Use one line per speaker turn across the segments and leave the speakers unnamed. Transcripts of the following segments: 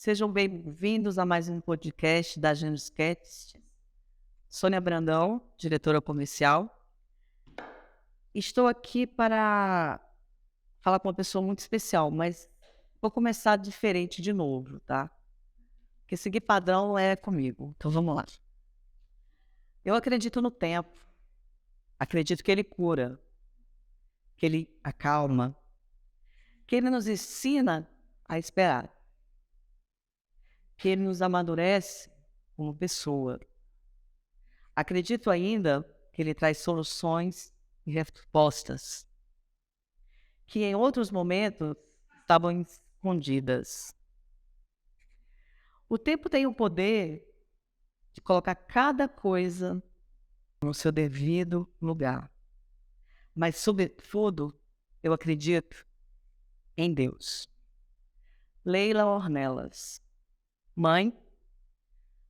Sejam bem-vindos a mais um podcast da Genuscast. Sônia Brandão, diretora comercial. Estou aqui para falar com uma pessoa muito especial, mas vou começar diferente de novo, tá? Porque seguir padrão é comigo. Então vamos lá. Eu acredito no tempo. Acredito que ele cura, que ele acalma, que ele nos ensina a esperar, que ele nos amadurece como pessoa. Acredito ainda que ele traz soluções e respostas que em outros momentos estavam escondidas. O tempo tem o poder de colocar cada coisa no seu devido lugar. Mas, sobretudo, eu acredito em Deus. Leila Ornelas, mãe,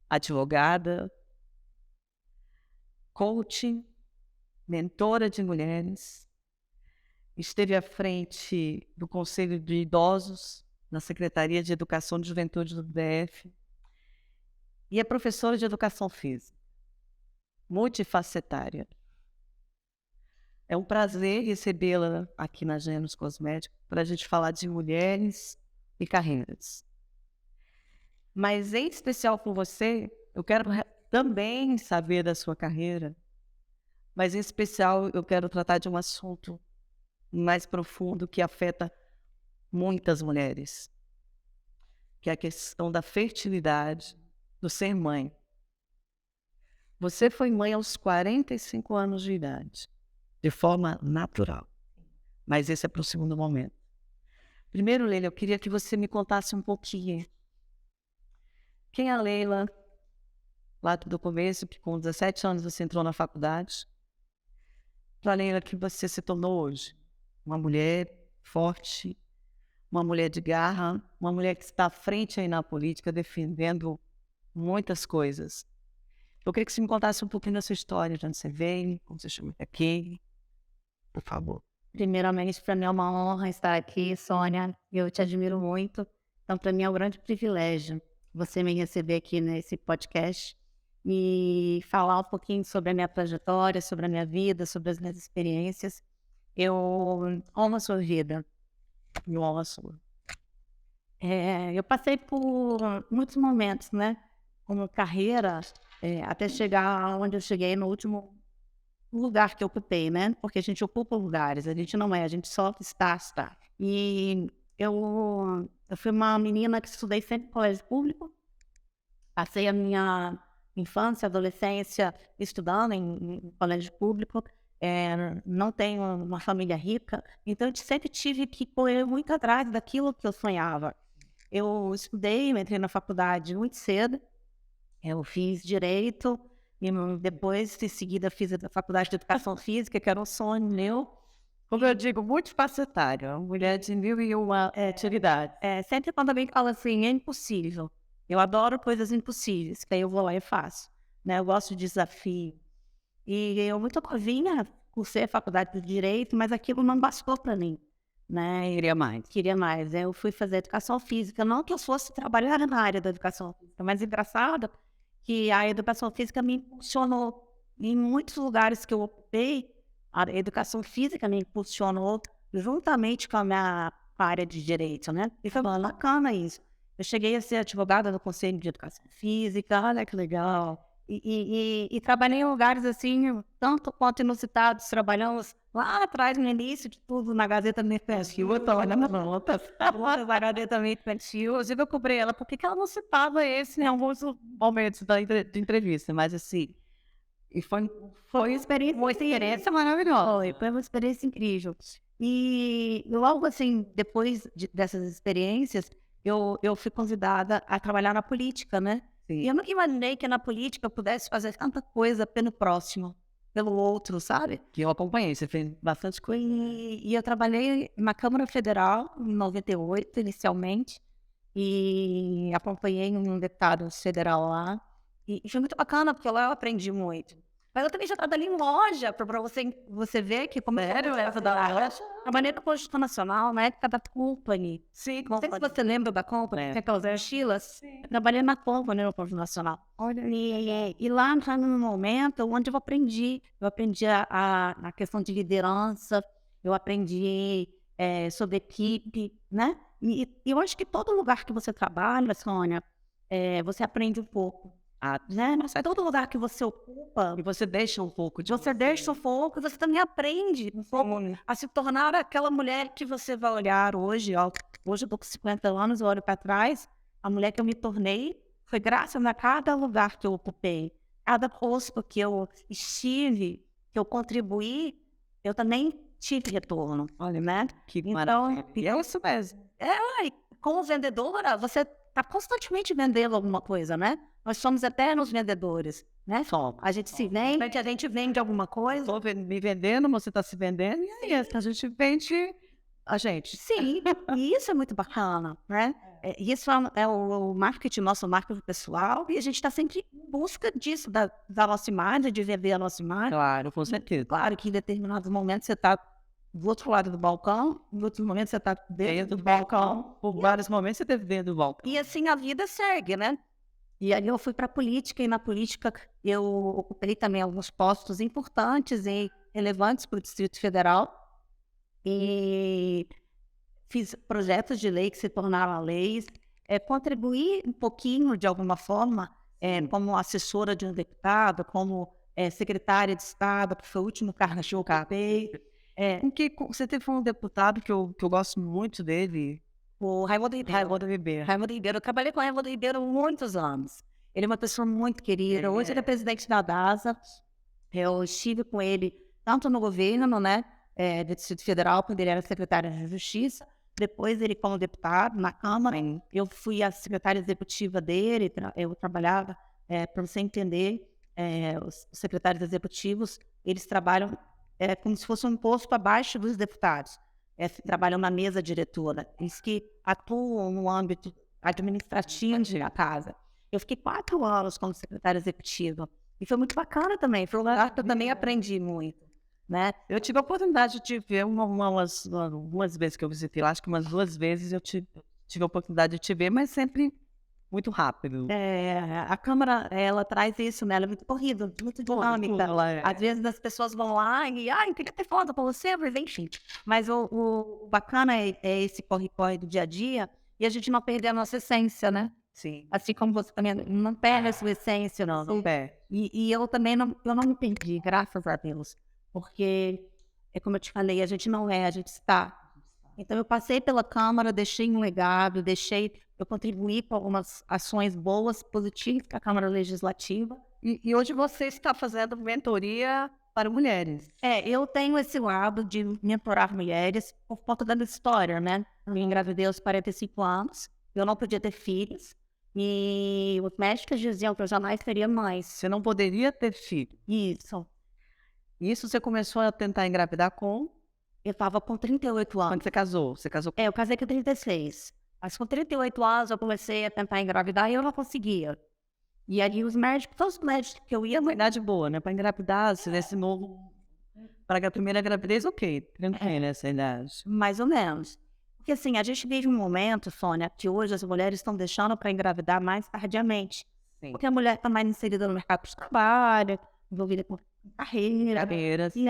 advogada, coaching, mentora de mulheres, esteve à frente do Conselho de Idosos na Secretaria de Educação e Juventude do DF e é professora de Educação Física, multifacetária. É um prazer recebê-la aqui na Genus Cosméticos para a gente falar de mulheres e carreiras. Mas, em especial com você, eu quero também saber da sua carreira, mas, em especial, eu quero tratar de um assunto mais profundo que afeta muitas mulheres, que é a questão da fertilidade, do ser mãe. Você foi mãe aos 45 anos de idade, de forma natural, mas esse é para o segundo momento. Primeiro, Leila, eu queria que você me contasse um pouquinho quem é a Leila, lá do começo, que com 17 anos você entrou na faculdade, para a Leila que você se tornou hoje. Uma mulher forte, uma mulher de garra, uma mulher que está à frente aí na política, defendendo muitas coisas. Eu queria que você me contasse um pouquinho da sua história, de onde você veio, como você chegou aqui, por favor.
Primeiramente, para mim é uma honra estar aqui, Sônia. Eu te admiro muito. Então, para mim é um grande privilégio você me receber aqui nesse podcast e falar um pouquinho sobre a minha trajetória, sobre a minha vida, sobre as minhas experiências. Eu amo a sua vida.
Eu amo a sua.
Eu passei por muitos momentos, né? Como carreira, até chegar onde eu cheguei no último lugar que eu ocupei, né? Porque a gente ocupa lugares, a gente não é, a gente só está. E eu fui uma menina que estudei sempre em colégio público, passei a minha infância, adolescência estudando em colégio público, não tenho uma família rica, então eu sempre tive que correr muito atrás daquilo que eu sonhava. Eu estudei, entrei na faculdade muito cedo, eu fiz Direito, e depois, em seguida, fiz a Faculdade de Educação Física, que era um sonho meu.
Como eu digo, multifacetária, mulher de mil e uma atividades.
Sempre quando alguém fala assim, é impossível. Eu adoro coisas impossíveis, que aí eu vou lá e faço. Né? Eu gosto de desafio. E eu muito novinha, cursei a Faculdade de Direito, mas aquilo não bastou para mim. Né?
Queria mais.
Queria mais. Eu fui fazer Educação Física. Não que eu fosse trabalhar na área da Educação Física, mas engraçado que a Educação Física me impulsionou. Em muitos lugares que eu ocupei, a Educação Física me impulsionou juntamente com a área de Direito, né? E foi bacana isso. Eu cheguei a ser advogada do Conselho de Educação Física, olha que legal. E trabalhei em lugares assim, tanto quanto inusitados. Trabalhamos lá atrás, no início de tudo, na Gazeta Mercantil. Eu tô olhando as notas. Na Gazeta Mercantil.
Inclusive, eu cobrei ela porque que ela não citava esse em alguns momentos de entrevista, mas assim, e foi
uma experiência maravilhosa. Foi uma experiência incrível. E logo assim, depois dessas experiências, eu fui convidada a trabalhar na política, né?
Sim.
E eu nunca imaginei que na política eu pudesse fazer tanta coisa pelo próximo, pelo outro, sabe?
Que eu acompanhei, você fez bastante coisa.
E eu trabalhei na Câmara Federal em 98, inicialmente, e acompanhei um deputado federal lá. E foi muito bacana, porque lá eu aprendi muito. Mas eu também já trabalhei em loja, para você ver que como
Sério?
é da loja. Trabalhei na Posto Nacional, na época da Company.
Sim,
Não sei se você lembra da Company,
É.
tem aquelas mochilas. Eu trabalhei na Company, no Posto Nacional.
Olha,
E lá no momento onde eu aprendi. Eu aprendi a questão de liderança, eu aprendi sobre equipe, né? E eu acho que todo lugar que você trabalha, Sônia, você aprende um pouco. Né? Mas todo lugar que você ocupa,
e você deixa um pouco de
você deixa um pouco, você também aprende um pouco a se tornar aquela mulher que você vai olhar hoje. Ó, hoje eu tô com 50 anos, eu olho para trás, a mulher que eu me tornei foi graças a cada lugar que eu ocupei, cada posto que eu estive, que eu contribuí, eu também tive retorno.
Olha,
né?
que
Então,
maravilha. E é isso mesmo.
e como vendedora, você está constantemente vendendo alguma coisa, né? Nós somos eternos vendedores, né? A gente se vende, a gente vende alguma coisa.
Estou me vendendo, você está se vendendo, e é isso. A gente vende a gente.
Sim, e isso é muito bacana, né? Isso é o marketing, nosso marketing pessoal, e a gente está sempre em busca disso, da nossa imagem, de vender a nossa imagem.
Claro, com certeza.
Claro que em determinados momentos você está do outro lado do balcão, em outros momentos você está dentro do balcão.
Por vários momentos você teve dentro do balcão.
E assim a vida segue, né? E aí eu fui para a política, e na política eu ocupei também alguns postos importantes e relevantes para o Distrito Federal. E fiz projetos de lei que se tornaram leis, contribuí um pouquinho, de alguma forma, como assessora de um deputado, como secretária de Estado, que foi o último cargo que eu ocupei.
Você teve um deputado que eu gosto muito dele,
O Raimundo Ribeiro. Raimundo Ribeiro. Eu trabalhei com o Raimundo Ribeiro há muitos anos. Ele é uma pessoa muito querida. Hoje ele é presidente da DASA. Eu estive com ele tanto no governo, né, do Distrito Federal, quando ele era secretário de Justiça. Depois ele como deputado na Câmara. Eu fui a secretária executiva dele. Eu trabalhava, para você entender, os secretários executivos, eles trabalham como se fosse um posto abaixo dos deputados. Trabalham na mesa diretora, eles que atuam no âmbito administrativo da casa. Eu fiquei 4 anos como secretária executiva e foi muito bacana também, foi um lugar que eu também aprendi muito, né?
Eu tive a oportunidade de ver umas vezes que eu visitei lá, acho que umas 2 vezes eu tive a oportunidade de te ver, mas sempre muito rápido.
A Câmara, ela traz isso, né? Ela é muito corrida, muito dinâmica. Às vezes as pessoas vão lá e, eu queria ter falado com você, mas enfim. Mas o bacana é esse corre-corre do dia a dia e a gente não perder a nossa essência, né?
Sim.
Assim como você também não perde a sua essência, não.
Não perde.
E eu também não me perdi, graças a Deus. Porque, como eu te falei, a gente não a gente está. Então, eu passei pela Câmara, deixei um legado, eu contribuí com algumas ações boas, positivas para a Câmara Legislativa.
E hoje você está fazendo mentoria para mulheres.
Eu tenho esse lado de mentorar mulheres por conta da minha história, né? Eu engravidei aos 45 anos, eu não podia ter filhos, e os médicos diziam que eu jamais teria mãe.
Você não poderia ter filho.
Isso.
Isso você começou a tentar engravidar com...
Eu estava com 38 anos.
Quando você casou? Você casou com...
Eu casei com 36. Mas com 38 anos eu comecei a tentar engravidar e eu não conseguia. E aí os médicos, todos os médicos que eu ia...
Uma idade boa, né? Para engravidar, se desse novo... Para a primeira gravidez, ok. Tranquilo essa idade.
Mais ou menos. Porque assim, a gente vive um momento, Sônia, que hoje as mulheres estão deixando para engravidar mais tardiamente.
Sim.
Porque a mulher está mais inserida no mercado de trabalho, envolvida com carreira. E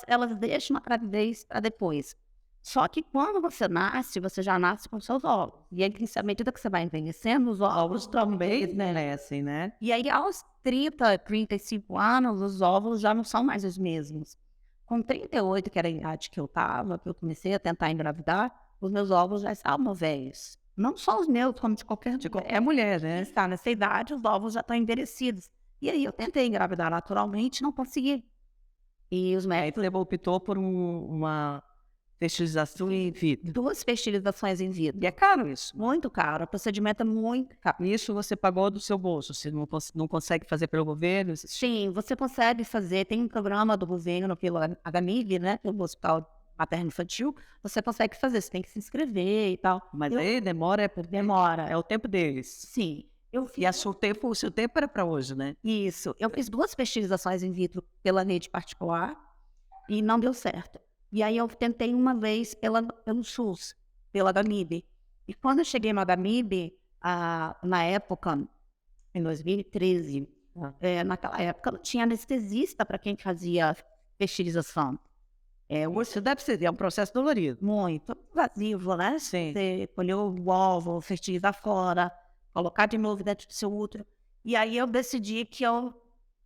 elas deixam a gravidez para depois. Só que quando você nasce, você já nasce com seus ovos. E aí, à medida que você vai envelhecendo, os ovos também
envelhecem, né?
E aí, aos 30, 35 anos, os óvulos já não são mais os mesmos. Com 38, que era a idade que eu estava, que eu comecei a tentar engravidar, os meus óvulos já estavam velhos. Não só os meus, como de qualquer
mulher, né?
Está nessa idade, os óvulos já estão envelhecidos. E aí eu tentei engravidar naturalmente, não consegui. E os médicos...
Aí você optou por uma fertilização in vitro.
2 fertilizações in vitro.
E é caro isso.
Muito caro. O procedimento é muito caro.
Isso você pagou do seu bolso. Você não consegue fazer pelo governo?
Sim, você consegue fazer. Tem um programa do governo pelo HMIG, né? Pelo Hospital Materno Infantil. Você consegue fazer. Você tem que se inscrever e tal.
Mas aí demora.
Demora.
É o tempo deles.
Sim. Eu
E
fiz
o seu tempo era para hoje, né?
isso. Eu fiz 2 fertilizações in vitro pela rede particular e não deu certo. E aí eu tentei uma vez pelo SUS, pela Gamib. E quando eu cheguei na Gamib, na época, em 2013, naquela época não tinha anestesista para quem fazia fertilização.
Isso deve ser, é um processo dolorido.
Muito invasivo, né?
Sim.
Você colher o óvulo, fertilizar fora, colocar de novo dentro do seu útero. E aí eu decidi que eu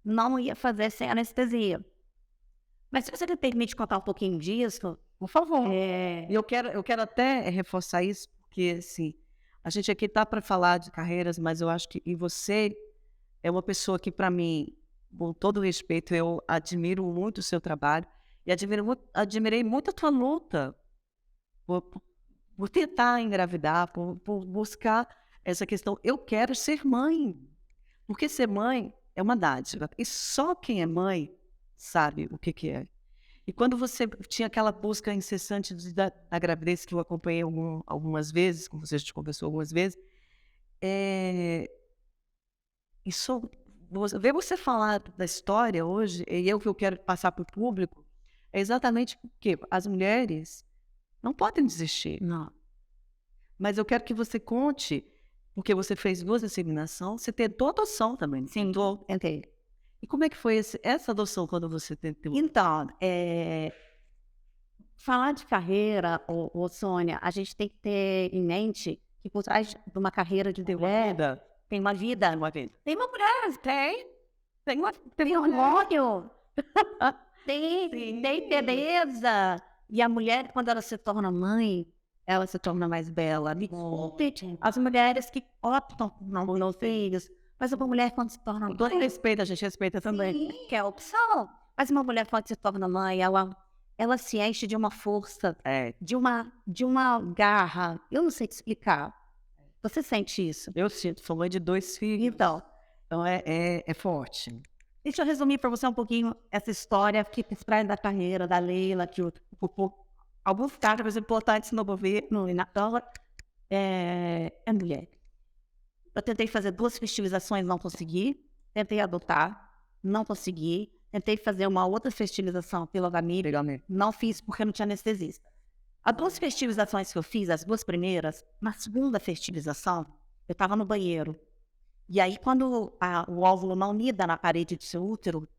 não ia fazer sem anestesia. Mas se você me permite contar um pouquinho disso,
Por favor.
é,
E eu quero até reforçar isso, porque assim, a gente aqui tá para falar de carreiras, mas eu acho que e você é uma pessoa que, para mim, com todo respeito, eu admiro muito o seu trabalho e admirei muito a tua luta por tentar engravidar, por buscar essa questão. Eu quero ser mãe, porque ser mãe é uma dádiva. E só quem é mãe sabe o que é. E quando você tinha aquela busca incessante da gravidez, que eu acompanhei algumas vezes, como você já conversou algumas vezes, isso, ver você falar da história hoje, e eu que eu quero passar para o público, é exatamente porque as mulheres não podem desistir.
não.
Mas eu quero que você conte, porque você fez 2 inseminações, você tentou adoção também, não
Sim,
tentou?
tentei.
E como é que foi essa adoção quando você tentou?
Então, falar de carreira, Sônia, a gente tem que ter em mente que por trás de uma carreira de mulher tem uma vida.
Uma vez.
Tem uma mulher, tem hormônio, tem beleza. E a mulher, quando ela se torna mãe, ela se torna mais bela. Me desculpe, as mulheres que optam por não ter filhos, mas uma mulher quando se torna
Com todo
mãe,
respeito, a gente respeita também.
sim, que é a opção. Mas uma mulher quando se torna mãe, ela se enche de uma força, de uma garra. Eu não sei te explicar. Você sente isso?
Eu sinto, sou mãe de 2 filhos.
Então,
Então é forte.
deixa eu resumir para você um pouquinho essa história que por trás da carreira da Leila, que alguns cargos importantes no governo e na Câmara é mulher. Eu tentei fazer 2 fertilizações, não consegui. Tentei adotar, não consegui. Tentei fazer uma outra fertilização pela Gamib,
Legalmente.
não fiz porque não tinha anestesista. As 2 fertilizações que eu fiz, as 2 primeiras, na segunda fertilização, eu estava no banheiro. E aí, quando o óvulo não nida na parede do seu útero,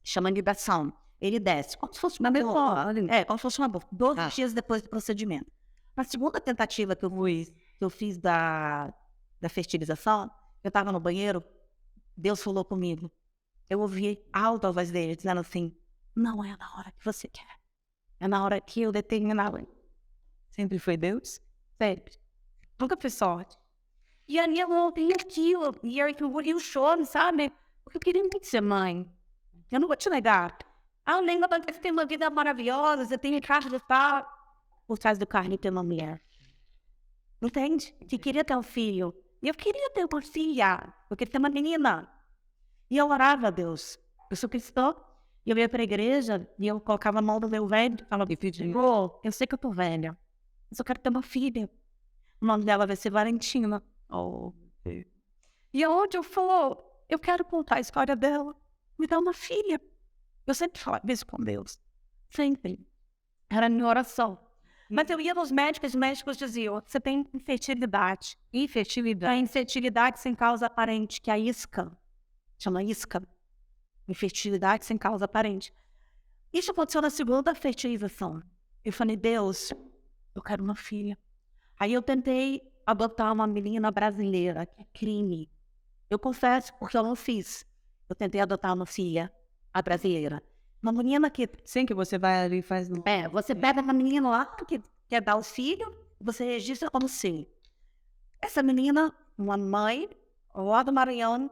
chama nidação, ele desce, como se fosse uma bola. Como se fosse uma bola, 12 dias depois do procedimento. Na segunda tentativa que eu fiz da fertilização, eu estava no banheiro, Deus falou comigo. Eu ouvi alto a voz dele, dizendo assim, não é na hora que você quer. É na hora que eu determinava.
Sempre foi Deus?
Sempre. Nunca foi sorte. E aí eu ouvi aquilo, e aí eu ouvi o choro, sabe? Porque eu queria muito ser mãe. Eu não vou te negar. Além da você tem uma vida maravilhosa, você tem carro de pau. Por trás do carro tem uma mulher. Entende? Que queria ter um filho. E eu queria ter uma filha, porque tem uma menina. E eu orava a Deus. Eu sou cristã. E eu ia para a igreja e eu colocava a mão no meu velho e falava, eu sei que eu tô velha, mas eu quero ter uma filha. O nome dela vai ser Valentina. E aonde eu falo, eu quero contar a história dela. Me dá uma filha. Eu sempre falava isso com Deus. Sempre. Era a minha oração. Mas eu ia nos médicos, os médicos diziam, você tem infertilidade. A infertilidade sem causa aparente, que é a isca. Chama isca. Infertilidade sem causa aparente. Isso aconteceu na segunda fertilização. Eu falei, Deus, eu quero uma filha. Aí eu tentei adotar uma menina brasileira, que é crime. Eu confesso, porque eu não fiz. Eu tentei adotar uma filha, a brasileira. Uma menina que...
Sim, que você vai ali e faz...
você pega uma menina lá que quer dar o filho, você registra como seu. Essa menina, uma mãe, lá do Maranhão,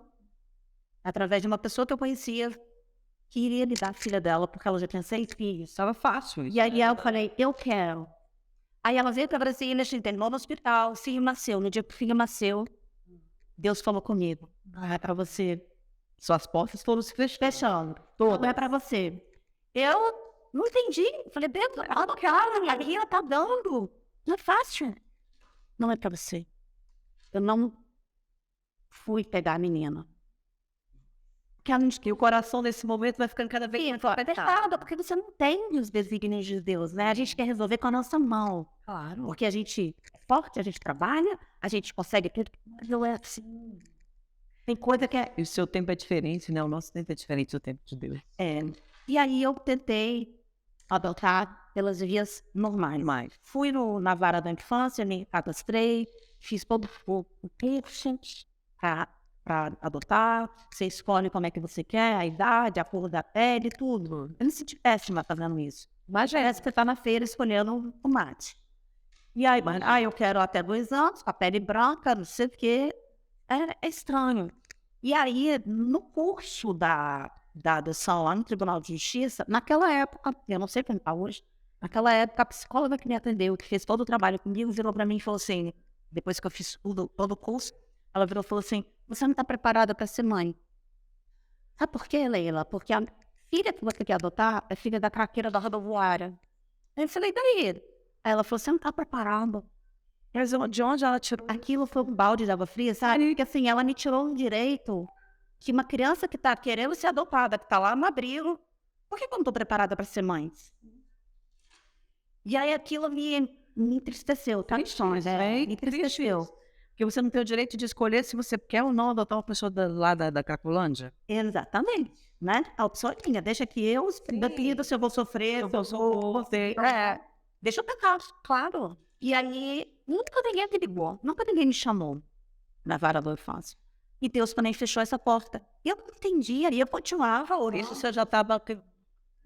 através de uma pessoa que eu conhecia, que iria me dar a filha dela, porque ela já tinha 6 filhos.
Estava fácil.
E aí eu falei, eu quero. Aí ela veio para Brasília, se internou no hospital, o filho nasceu. No dia que o filho nasceu, Deus falou comigo, não é para você.
Suas portas foram se
Fechando. Não é para você. Eu não entendi. Falei, Deus, ela não quer, a menina tá dando. Não é fácil. Não é para você. Eu não fui pegar a menina. Que ela
E o coração nesse momento vai ficando cada vez mais
apertado, porque você não tem os desígnios de Deus, né? A gente quer resolver com a nossa mão.
Claro.
Porque a gente é forte, a gente trabalha, a gente consegue tudo, mas não é assim. Tem coisa que é...
E o seu tempo é diferente, né? O nosso tempo é diferente do tempo de Deus.
E aí eu tentei adotar pelas vias normais.
Mas,
Fui na vara da infância, me cadastrei, fiz todo o curso para adotar. Você escolhe como é que você quer, a idade, a cor da pele, tudo. Eu me senti péssima fazendo isso. Mas parece que você está na feira escolhendo um tomate. E aí, eu quero até 2 anos, com a pele branca, não sei o quê. É estranho. E aí, no curso da adoção lá no Tribunal de Justiça, naquela época, eu não sei como está hoje, naquela época, a psicóloga que me atendeu, que fez todo o trabalho comigo, virou para mim e falou assim, depois que eu fiz todo o curso, ela virou e falou assim, você não está preparada para ser mãe. Sabe por quê, Leila? Porque a filha que você quer adotar é filha da craqueira da rodoviária. Aí eu falei, daí? Aí ela falou, você não está preparada.
mas de onde ela tirou?
Aquilo foi um balde de água fria, sabe? Porque assim, ela me tirou um direito que uma criança que está querendo ser adotada, que está lá no abrigo, por que eu não estou preparada para ser mãe? E aí aquilo me entristeceu, tá? Me entristeceu.
Porque você não tem o direito de escolher se você quer ou não adotar uma pessoa lá da Cracolândia.
Exatamente, né? A opção é minha, deixa que eu decido se eu vou sofrer, se eu vou... Deixa eu pegar, claro. E aí, nunca ninguém me ligou, nunca ninguém me chamou na vara da infância. E Deus também fechou essa porta. E eu não entendia, e eu continuava orando.
Isso você já estava,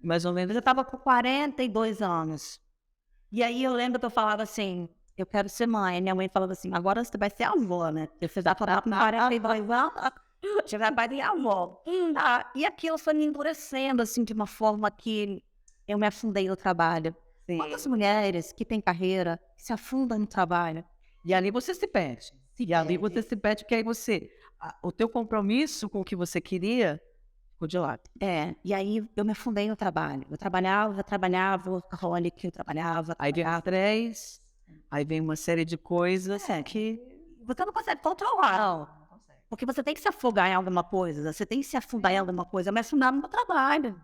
mais ou menos,
Eu já estava com 42 anos. E aí eu lembro que eu falava assim, eu quero ser mãe. E minha mãe falava assim, agora você vai ser avó, né? Você já está com 42 anos, você já vai ser avó. E aquilo foi me endurecendo, assim, de uma forma que eu me afundei no trabalho.
sim.
Quantas mulheres que têm carreira, que se afundam no trabalho?
E ali você se perde. E ali você se perde, porque aí o teu compromisso com o que você queria ficou de lado.
E aí eu me afundei no trabalho. Eu trabalhava, workaholic, eu trabalhava.
Aí vem estresse, aí vem uma série de coisas que
você não consegue controlar. Não. Porque você tem que se afogar em alguma coisa, você tem que se afundar em alguma coisa, mas afundar no meu trabalho.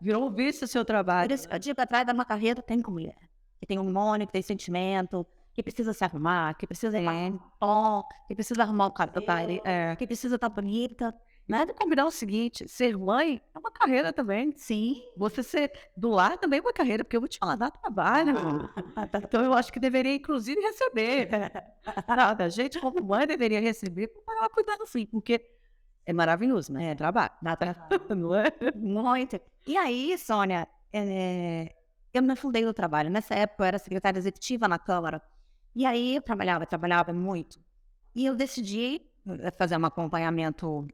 Virou um vício o seu trabalho.
Por isso, eu digo, atrás de uma carreira tem mulher. Que tem hormônio, que tem sentimento, que precisa se arrumar, que precisa ir um tom, que precisa arrumar o cabelo, que precisa estar bonita.
Né? De combinar o seguinte, ser mãe é uma carreira também.
Sim.
Você ser do lar também é uma carreira, porque eu vou te falar, dá trabalho. Então eu acho que deveria, inclusive, receber. A gente, como mãe, deveria receber para cuidar do filho, porque é maravilhoso, né? É trabalho.
Dá trabalho.
Não é?
Muito. E aí, Sônia, eu me afundei no trabalho. Nessa época, eu era secretária executiva na Câmara. E aí, eu trabalhava muito. E eu decidi fazer um acompanhamento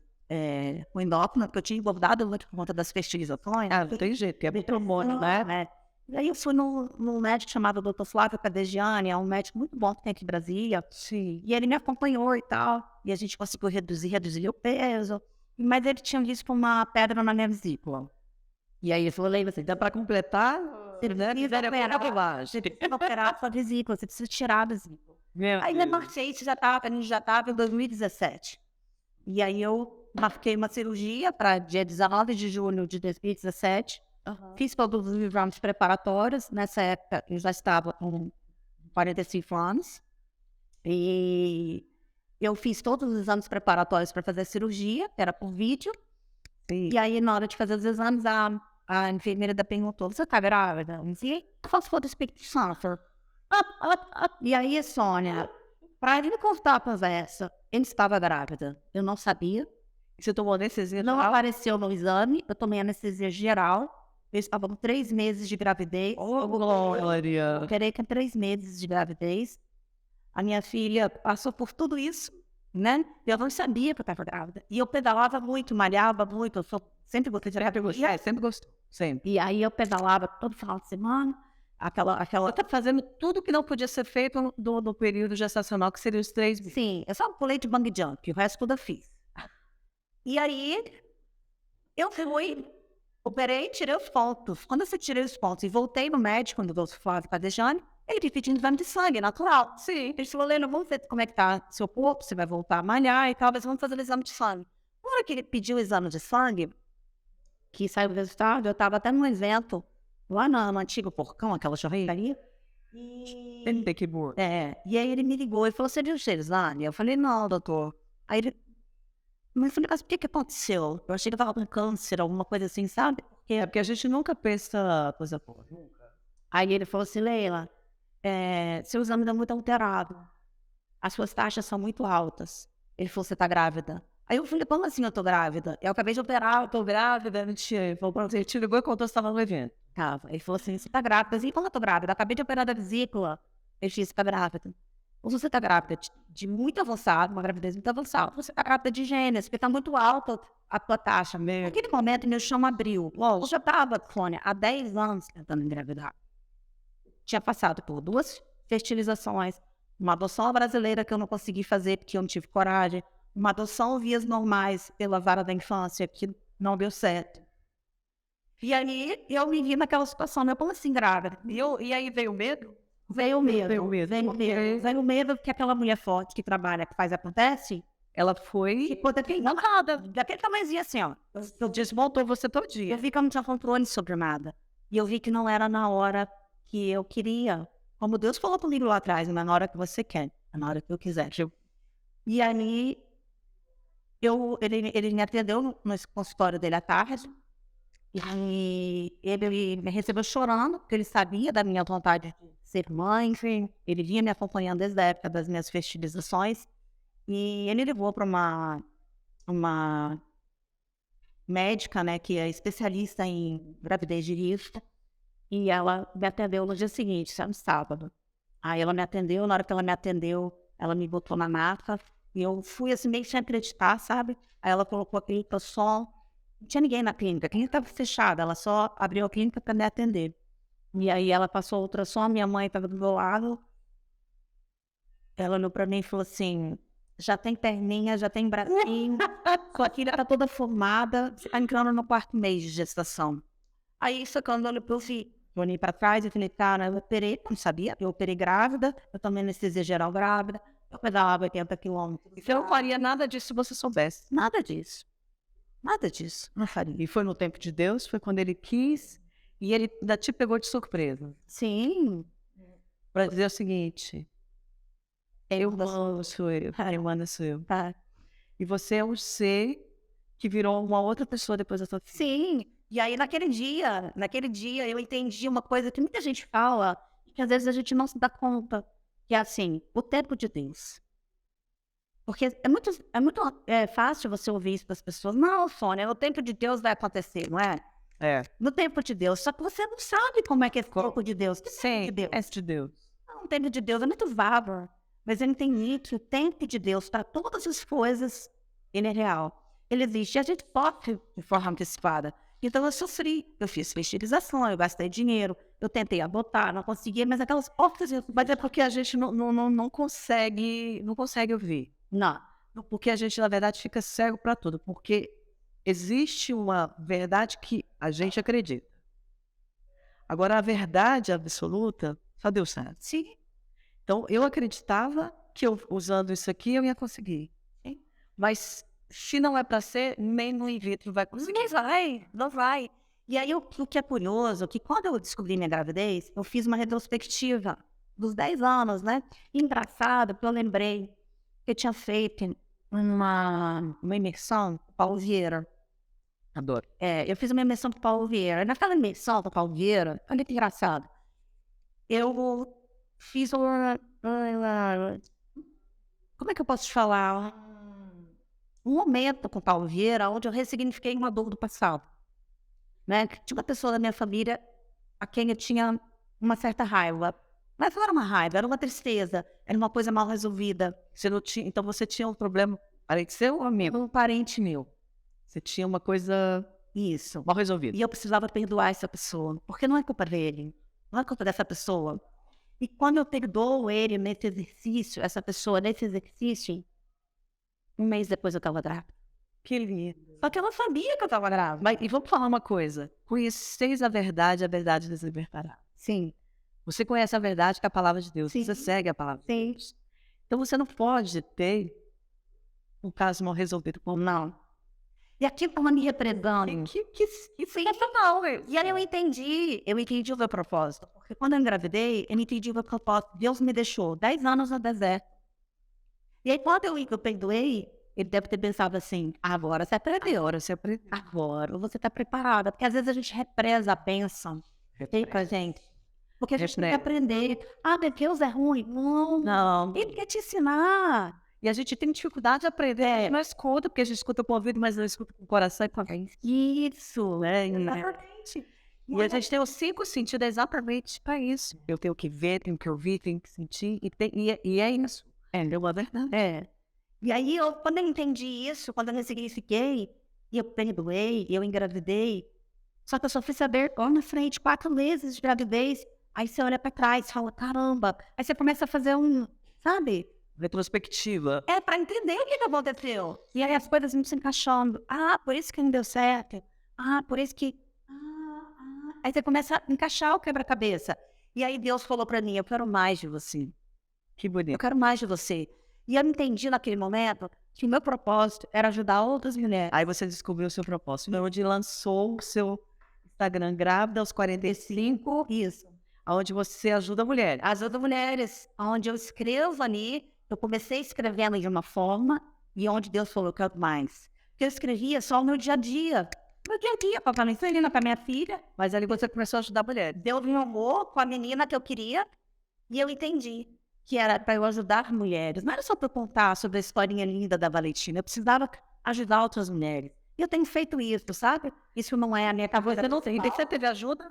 com endócrino, porque eu tinha engordado muito por conta das fertilizações.
Não tem jeito, é muito hormônio, né?
E aí eu fui num médico chamado Dr. Flávio Cadegiani, é um médico muito bom que tem aqui em Brasília.
Sim.
E ele me acompanhou e tal. E a gente conseguiu reduzir o peso. Mas ele tinha visto uma pedra na minha vesícula. E aí eu falei, você
Dá para completar?
Você precisa operar a sua vesícula, você precisa tirar a vesícula. Aí eu marquei, a gente já estava em 2017. E aí eu marquei uma cirurgia para dia 19 de junho de 2017. Fiz todos os exames preparatórios. Nessa época eu já estava com 45 anos. E eu fiz todos os exames preparatórios para fazer a cirurgia, era por vídeo.
Sim.
E aí, na hora de fazer os exames, a enfermeira perguntou, você tá grávida? Eu disse, faço foto do Espírito Santo. E aí, Sônia, para ele cortar a conversa, ele estava grávida. Eu não sabia.
Você tomou anestesia
Não
geral?
apareceu no exame, eu tomei anestesia geral. Eu estava com 3 meses de gravidez.
Glória!
Operei com 3 meses de gravidez. A minha filha passou por tudo isso, né? Eu não sabia que eu estava grávida. E eu pedalava muito, malhava muito. Eu sempre gostei de academia.
Sempre gostou. Sempre.
E aí eu pedalava todo final de semana.
Você tá fazendo tudo que não podia ser feito no período gestacional, que seria os 3 meses.
Sim, eu só pulei de bungee jump, o resto tudo eu fiz. E aí, eu fui, operei, tirei os pontos. Quando eu tirei os pontos e voltei no médico, no Dr. Flávio Cadegiani, Ele me pediu um exame de sangue, natural.
Sim.
Ele falou, Helena, vamos ver como é que tá seu corpo, você vai voltar a malhar e tal, mas vamos fazer o exame de sangue. Na hora que ele pediu o exame de sangue, que saiu o resultado, eu estava até num evento, lá no antigo Porcão, aquela churrascaria.
Tem que burro.
E aí ele me ligou e falou, você viu o exame? Eu falei, não, doutor. Aí ele, mas eu falei, mas o que aconteceu? Eu achei que eu tava com câncer, alguma coisa assim, sabe?
É porque a gente nunca pensa coisa boa. Nunca.
Aí ele falou assim, Leila, seu exame está muito alterado. As suas taxas são muito altas. Ele falou, você tá grávida? Aí eu falei, como assim eu tô grávida? Eu acabei de operar, eu tô grávida.
Mentira. Ele falou, pronto, ele te ligou e contou que você estava no evento.
Tava. Ele falou assim, você tá grávida? Eu falei, como eu tô grávida? Eu acabei de operar da vesícula. Ele disse, você tá grávida. Ou você tá grávida de muito avançado, uma gravidez muito avançada, ou você tá grávida de gêmeos, porque tá muito alta a tua taxa. Naquele momento, meu chão abriu. Eu já tava, Sônia, há 10 anos tentando engravidar. Tinha passado por 2 fertilizações, uma adoção brasileira que eu não consegui fazer porque eu não tive coragem, uma adoção vias normais pela vara da infância que não deu certo. E aí eu me vi naquela situação, eu como assim grávida?
E aí veio o medo?
Veio o medo,
Veio o medo.
veio o medo que aquela mulher forte que trabalha, que faz acontece,
Ela foi
ficou daquele, não nada, daquele tamanhozinho assim, ó.
desmontou você todo
Eu
dia.
vi que eu não tinha controle sobre nada. E eu vi que não era na hora que eu queria. Como Deus falou comigo lá atrás, não é na hora que você quer, é na hora que eu quiser. E aí, ele me atendeu no consultório dele à tarde. E aí, ele me recebeu chorando, porque ele sabia da minha vontade de ser mãe. Enfim, ele vinha me acompanhando desde a época das minhas fertilizações. E ele levou para uma médica, né, que é especialista em gravidez de risco. E ela me atendeu no dia seguinte, isso era um sábado. Aí ela me atendeu, na hora que ela me atendeu, ela me botou na maca. E eu fui assim, meio sem acreditar, sabe? Aí ela colocou a clínica só. Não tinha ninguém na clínica, a clínica estava fechada, ela só abriu a clínica para me atender. E aí ela passou a ultrassom, minha mãe estava do meu lado. Ela olhou para mim e falou assim, já tem perninha, já tem bracinho, sua filha está toda formada, você está entrando no 4º mês de gestação. Aí isso quando eu olhei para trás e falei, cara, eu operei, não sabia, eu operei grávida, eu tomei anestesia geral grávida, eu pedalava 80 quilômetros.
Você não faria nada disso se você soubesse.
Nada disso. Nada disso, não faria.
E foi no tempo de Deus, foi quando ele quis, e ele ainda te pegou de surpresa.
Sim.
Para dizer o seguinte, eu mando sou eu, eu mando sou eu.
Tá.
E você é um ser que virou uma outra pessoa depois da sua filha.
Sim. E aí naquele dia eu entendi uma coisa que muita gente fala, que às vezes a gente não se dá conta, que é assim, o tempo de Deus. Porque é muito fácil você ouvir isso das pessoas. Não, Sônia, o tempo de Deus vai acontecer, não é?
É.
No tempo de Deus. Só que você não sabe como é que é esse tempo de Deus. Que tempo de Deus?
É de Deus.
Não, o tempo de Deus é muito vago. Mas eu entendi que o tempo de Deus para todas as coisas, ele é real. Ele existe. E a gente sofre de forma antecipada. Então eu sofri. Eu fiz fertilização, eu gastei dinheiro. Eu tentei abortar, não conseguia. Mas aquelas portas...
Mas é porque a gente não consegue ouvir.
Não.
Porque a gente, na verdade, fica cego para tudo. Porque existe uma verdade que a gente acredita. Agora, a verdade absoluta, só Deus sabe.
Sim.
Então, eu acreditava que eu, usando isso aqui, eu ia conseguir.
Sim.
Mas, se não é para ser, nem no in vitro vai conseguir.
Não vai. E aí, o que é curioso, que quando eu descobri minha gravidez, eu fiz uma retrospectiva dos 10 anos, né? Engraçado, porque eu lembrei que eu tinha feito uma imersão com o Paulo Vieira.
Adoro.
Eu fiz uma imersão com o Paulo Vieira. Naquela imersão com o Paulo Vieira, olha que engraçado. Eu fiz como é que eu posso te falar? Um momento com o Paulo Vieira onde eu ressignifiquei uma dor do passado. Né? Tinha uma pessoa da minha família a quem eu tinha uma certa raiva. Mas não era uma raiva, era uma tristeza, era uma coisa mal resolvida.
Você não tinha, então você tinha um problema, além de ser um amigo,
Um parente meu.
você tinha uma coisa
Isso.
mal resolvida.
E eu precisava perdoar essa pessoa, porque não é culpa dele, não é culpa dessa pessoa. E quando eu perdoo ele nesse exercício, essa pessoa nesse exercício, um mês depois eu estava grávida.
Que lindo.
Só que eu não sabia que eu estava grávida.
Mas, e vamos falar uma coisa. Conheceis a verdade nos libertará.
Sim.
Você conhece a verdade que é a palavra de Deus.
Sim.
Você segue a palavra de
Sim.
Deus. Então você não pode ter um caso mal resolvido com
Não. E aquilo estava me represando.
que sensacional.
E aí eu entendi o meu propósito. Porque quando eu engravidei, eu entendi o meu propósito. Deus me deixou 10 anos no deserto. E aí quando eu perdoei, ele deve ter pensado assim, agora você aprendeu.
Agora você aprendeu.
Agora você está preparada. Porque às vezes a gente represa a bênção. Tem pra gente. Porque a gente tem que aprender. Ah, meu Deus, é ruim. Não.
Não.
Ele quer te ensinar.
E a gente tem dificuldade de aprender. A gente não escuta, porque a gente escuta com o ouvido, mas não escuta com o coração e com a mente.
Isso.
Exatamente. E a gente tem os 5 sentidos exatamente para isso. Eu tenho que ver, tenho que ouvir, tenho que sentir. E é isso. É uma verdade.
E aí, quando eu entendi isso, quando eu ressignifiquei, e eu perdoei, e eu engravidei, só que eu só fui saber lá na frente, 4 meses de gravidez, aí você olha pra trás e fala, caramba, aí você começa a fazer sabe?
Retrospectiva.
É pra entender o que aconteceu. E aí as coisas vão se encaixando. Ah, por isso que não deu certo. Ah, por isso que... Aí você começa a encaixar o quebra-cabeça. E aí Deus falou pra mim, eu quero mais de você.
Que bonito.
Eu quero mais de você. E eu entendi naquele momento que o meu propósito era ajudar outras mulheres.
Aí você descobriu o seu propósito. Foi onde lançou o seu Instagram Grávida aos 45.
Isso.
Onde você ajuda mulheres.
Ajuda mulheres. Onde eu escrevo ali, eu comecei escrevendo de uma forma e onde Deus falou, eu quero mais. Porque eu escrevia só o meu dia a dia. Meu dia a dia, com a Valentina, com a minha filha.
Mas ali você começou a ajudar mulheres.
Deus me amou com a menina que eu queria e eu entendi que era para eu ajudar mulheres. Não era só para eu contar sobre a historinha linda da Valentina. Eu precisava ajudar outras mulheres. E eu tenho feito isso, sabe? Isso não é a minha cabeça.
Você não tem. Você teve ajuda?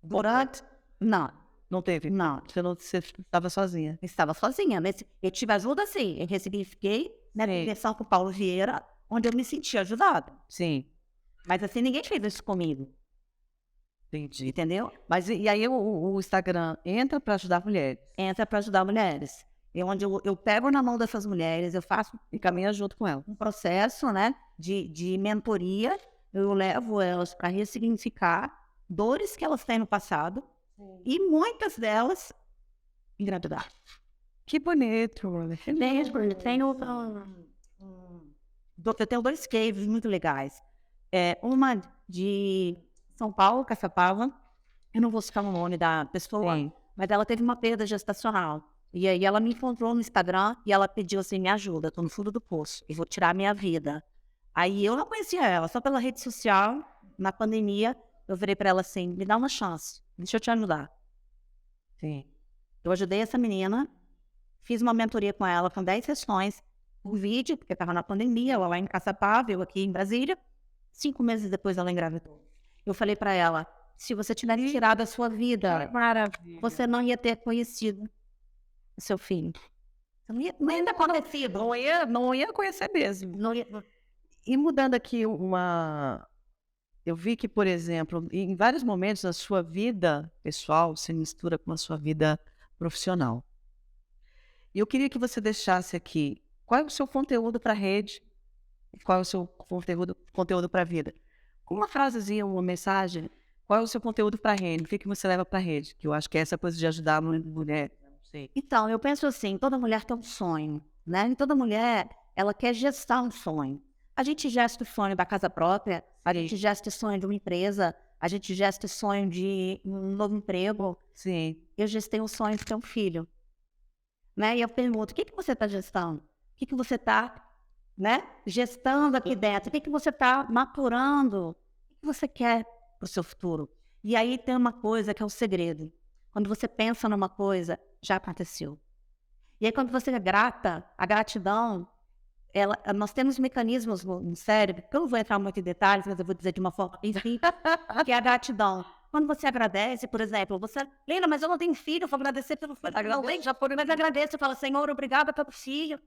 Durante? Não.
Não teve?
Não.
Você estava sozinha?
Eu estava sozinha. Mas eu tive ajuda, sim. Eu ressignifiquei na direção com o Paulo Vieira, onde eu me senti ajudada.
Sim.
Mas assim, ninguém fez isso comigo.
Entendi.
Entendeu?
Mas e aí o Instagram entra para ajudar mulheres?
Entra para ajudar mulheres. É onde eu pego na mão dessas mulheres, eu faço
E caminha junto com elas.
um processo, né, de mentoria. Eu levo elas para ressignificar dores que elas têm no passado. E muitas delas engravidar.
Que bonito.
Eu tenho 2 cases muito legais. Uma de São Paulo, Caçapava. Eu não vou citar o nome da pessoa, mas ela teve uma perda gestacional. E aí ela me encontrou no Instagram e ela pediu assim, me ajuda, eu tô no fundo do poço, eu vou tirar a minha vida. Aí eu não conhecia ela, só pela rede social, na pandemia, eu virei para ela assim, me dá uma chance, deixa eu te ajudar.
Sim.
Eu ajudei essa menina, fiz uma mentoria com ela com 10 sessões, por vídeo, porque estava na pandemia, ela lá em Caçapava, eu aqui em Brasília. 5 meses depois ela engravidou. Eu falei para ela, se você tivesse tirado a sua vida, você não ia ter conhecido o seu filho. Você não ia ter conhecido.
Não ia conhecer mesmo.
Não ia...
E mudando aqui eu vi que, por exemplo, em vários momentos da sua vida pessoal se mistura com a sua vida profissional. E eu queria que você deixasse aqui qual é o seu conteúdo para a rede, qual é o seu conteúdo para a vida. Com uma frasezinha, uma mensagem, qual é o seu conteúdo para a rede, o que você leva para a rede? Que eu acho que é essa coisa de ajudar a mulher. Não sei.
Então, eu penso assim, toda mulher tem um sonho, né? E toda mulher, ela quer gestar um sonho. A gente gesta o sonho da casa própria, a gente gesta o sonho de uma empresa, a gente gesta o sonho de um novo emprego.
Sim.
Eu gestei o sonho de ter um filho. Né? E eu pergunto, o que você está gestando? O que você está, né, gestando aqui dentro? O que você está maturando? O que você quer para o seu futuro? E aí tem uma coisa que é o segredo. Quando você pensa numa coisa, já aconteceu. E aí quando você é grata, a gratidão, nós temos mecanismos no cérebro, que eu não vou entrar muito em detalhes, mas eu vou dizer de uma forma bem simples, que é a gratidão. Quando você agradece, por exemplo, Lina, mas eu não tenho filho, eu vou agradecer pelo filho. Mas agradeço, eu falo, Senhor, obrigada pelo filho,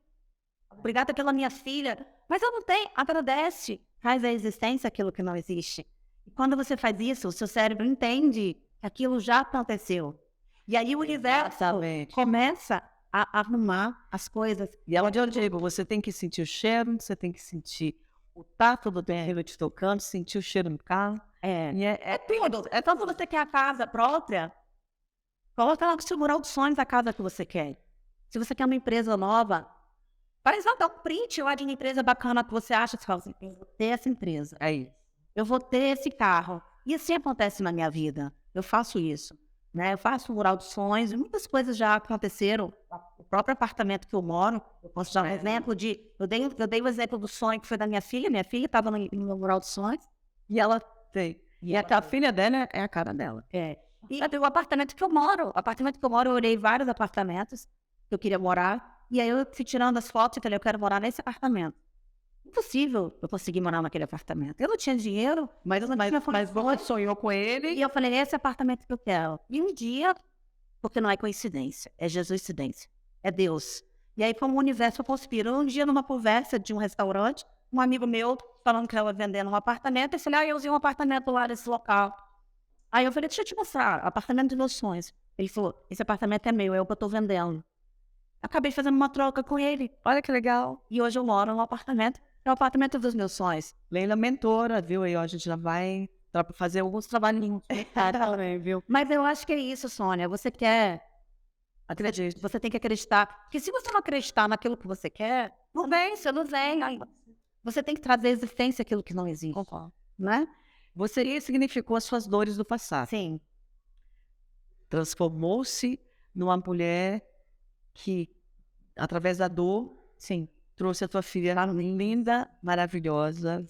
obrigada pela minha filha. Mas eu não tenho, agradece. Traz à existência aquilo que não existe. E quando você faz isso, o seu cérebro entende que aquilo já aconteceu. E aí o universo começa a arrumar as coisas.
E é onde eu digo, você tem que sentir o cheiro, você tem que sentir o tato do terreno te tocando, sentir o cheiro no carro.
É tudo. Então, se você quer a casa própria, Coloca lá o seu mural de sonhos a casa que você quer. Se você quer uma empresa nova, faz lá, dá um print lá de uma empresa bacana que você acha. Você fala assim, eu vou ter essa empresa.
Aí.
Eu vou ter esse carro. E assim acontece na minha vida. Eu faço isso, né? Eu faço um mural de sonhos. E muitas coisas já aconteceram. O próprio apartamento que eu moro, eu posso dar um exemplo de... Eu dei o exemplo do sonho que foi da minha filha. Minha filha estava no meu mural de sonhos.
E ela tem. E a filha dela é a cara dela.
E o apartamento que eu moro. O apartamento que eu moro, eu olhei vários apartamentos que eu queria morar. E aí eu fui tirando as fotos e falei, eu quero morar nesse apartamento. Impossível eu conseguir morar naquele apartamento. Eu não tinha dinheiro,
Mas você sonhou com ele.
e eu falei, esse apartamento que eu quero. E um dia, porque não é coincidência, é Jesuscidência, é Deus. E aí, como o universo conspirou, um dia numa conversa de um restaurante, um amigo meu falando que estava vendendo um apartamento, eu falei, eu usei um apartamento lá nesse local. Aí eu falei, deixa eu te mostrar, apartamento dos meus sonhos. Ele falou, esse apartamento é meu, é o que eu estou vendendo. Acabei fazendo uma troca com ele.
Olha que legal.
E hoje eu moro num apartamento, é o apartamento dos meus sonhos.
Leila mentora, viu? Aí ó, a gente já vai fazer alguns trabalhinhos.
Também, viu? Mas eu acho que é isso, Sônia. Você quer...
Acredite.
Você tem que acreditar. Porque se você não acreditar naquilo que você quer, não vem, você não vem. Você tem que trazer à existência aquilo que não existe. Né?
Você ressignificou as suas dores do passado.
Sim.
Transformou-se numa mulher que, através da dor,
Sim.
trouxe a tua filha linda, maravilhosa,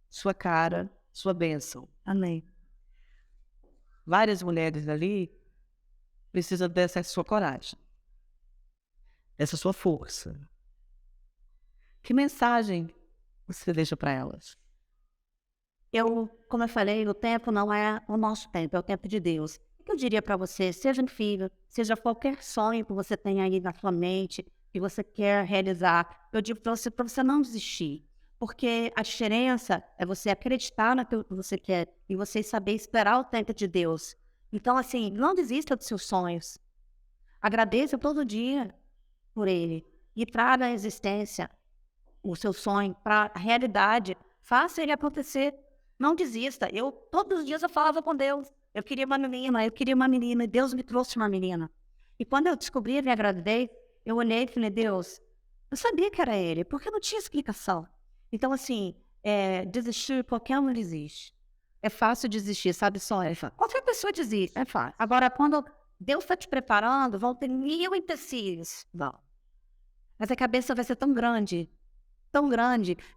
sua cara, sua bênção.
Amém.
Várias mulheres ali precisam dessa sua coragem, dessa sua força. Que mensagem você deixa para elas?
Como eu falei, o tempo não é o nosso tempo, é o tempo de Deus. O que eu diria para você, seja um filho, seja qualquer sonho que você tenha aí na sua mente, que você quer realizar, eu digo para você não desistir. Porque a diferença é você acreditar naquilo que você quer e você saber esperar o tempo de Deus. Então, assim, não desista dos seus sonhos. Agradeça todo dia por ele e traga à existência o seu sonho para a realidade. Faça ele acontecer. Não desista. Todos os dias eu falava com Deus. Eu queria uma menina, e Deus me trouxe uma menina. E quando eu descobri a minha gravidez, eu olhei e falei, Deus, eu sabia que era ele, porque não tinha explicação. Então, assim, desistir, qualquer um desiste. É fácil desistir, sabe só? Qualquer pessoa desiste. É fácil. Agora, quando Deus está te preparando, vão ter 1000 empecilhos. Não. Mas a cabeça vai ser tão grande,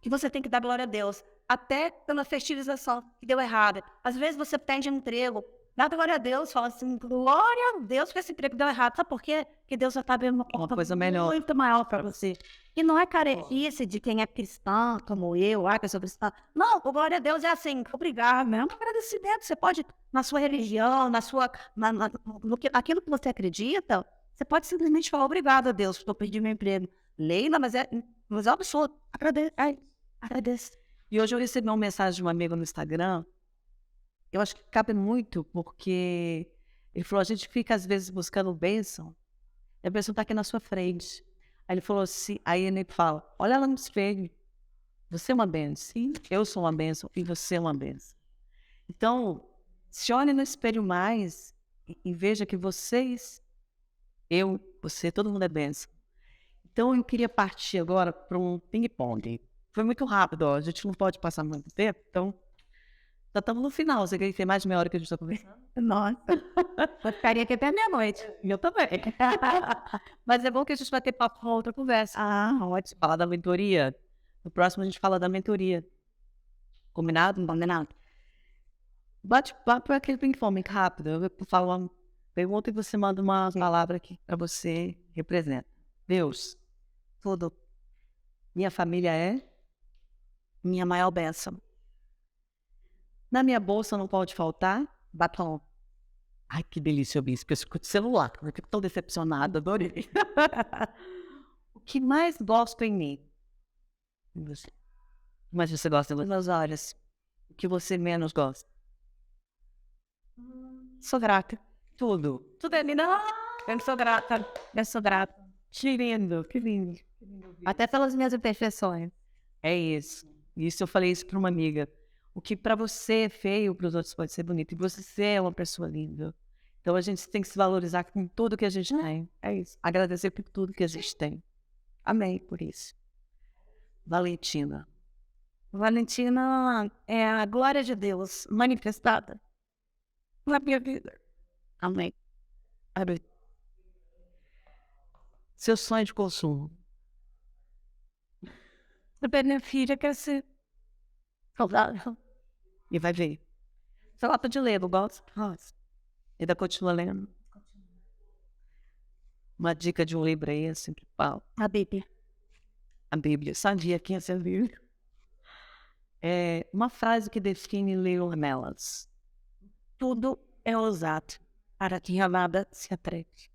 que você tem que dar glória a Deus. Até pela fertilização que deu errada. Às vezes você pede um emprego, dá glória a Deus, fala assim, glória a Deus que esse emprego deu errado. Sabe por quê? Porque Deus já está vendo uma
coisa melhor,
muito maior para você. E não é caretice de quem é cristã, como eu, que eu sou cristã. Não, o glória a Deus é assim, obrigado, é um agradecimento. Você pode, na sua religião, naquilo que você acredita, você pode simplesmente falar, obrigado a Deus, porque eu perdi meu emprego. Leila, mas é um absurdo. Agradeço.
E hoje eu recebi uma mensagem de um amigo no Instagram. Eu acho que cabe muito, porque ele falou, a gente fica às vezes buscando bênção, e a bênção está aqui na sua frente. Aí ele falou assim, aí ele fala, olha lá no espelho, você é uma bênção, sim, eu sou uma bênção e você é uma bênção. Então, se olhe no espelho mais e veja que vocês, você, todo mundo é bênção. Então eu queria partir agora para um ping-pong. Foi muito rápido, ó. A gente não pode passar muito tempo, então já estamos no final. Você quer que tem mais de meia hora que a gente está conversando?
Nossa, eu ficaria aqui até meia-noite.
Eu também. Mas é bom que a gente vai ter papo com outra conversa.
Ótimo.
Falar da mentoria. No próximo a gente fala da mentoria. Combinado?
Combinado.
Bate-papo é aquele ping-pong rápido. Eu falo uma pergunta e você manda uma palavra que para você representa. Deus,
Tudo.
Minha família é?
Minha maior bênção.
Na minha bolsa não pode faltar?
Batom.
Ai, que delícia, eu porque eu escuto celular. Eu fico tão decepcionada, adorei. O que mais gosto em mim? Você. Mas você gosta dos meus olhos. O que você menos gosta?
Sou grata.
Tudo.
Tudo é lindo. Eu sou grata. Eu sou grata.
Que lindo, que lindo.
Até pelas minhas imperfeições.
É isso. Isso eu falei isso para uma amiga. O que para você é feio, para os outros pode ser bonito. E você é uma pessoa linda. Então a gente tem que se valorizar com tudo que a gente tem. É isso. Agradecer por tudo que a gente tem. Amém por isso. Valentina.
Valentina é a glória de Deus manifestada na minha vida. Amém.
Amém. Seu sonho de consumo.
A minha filha quer ser saudável.
E vai ver. Salata de levo, gosto. Nossa. Ainda continua lendo. Uma dica de um livro aí, assim, que fala.
A Bíblia.
A Bíblia. Sabia quem é essa Bíblia? É uma frase que define Leon Melas.
Tudo é ousado para quem a nada se atreve.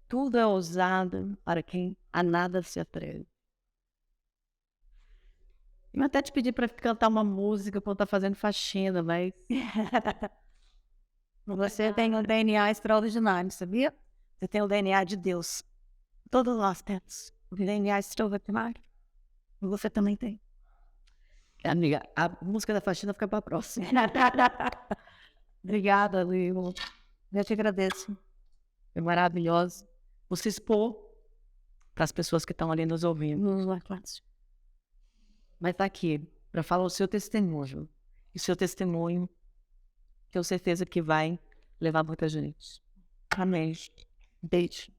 Tudo é ousado para quem a nada se atreve. Eu até te pedi para cantar uma música quando tá fazendo faxina, mas
Você tem um DNA extraordinário, sabia? Você tem o DNA de Deus. Todos nós temos o DNA extraordinário. E você também tem.
amiga, a música da faxina fica para próxima.
Obrigada, Leo. Eu te agradeço.
É maravilhoso. Você expor para as pessoas que estão ali nos ouvindo. Mas tá aqui para falar o seu testemunho. E o seu testemunho, tenho certeza que vai levar muita gente. Amém. Beijo.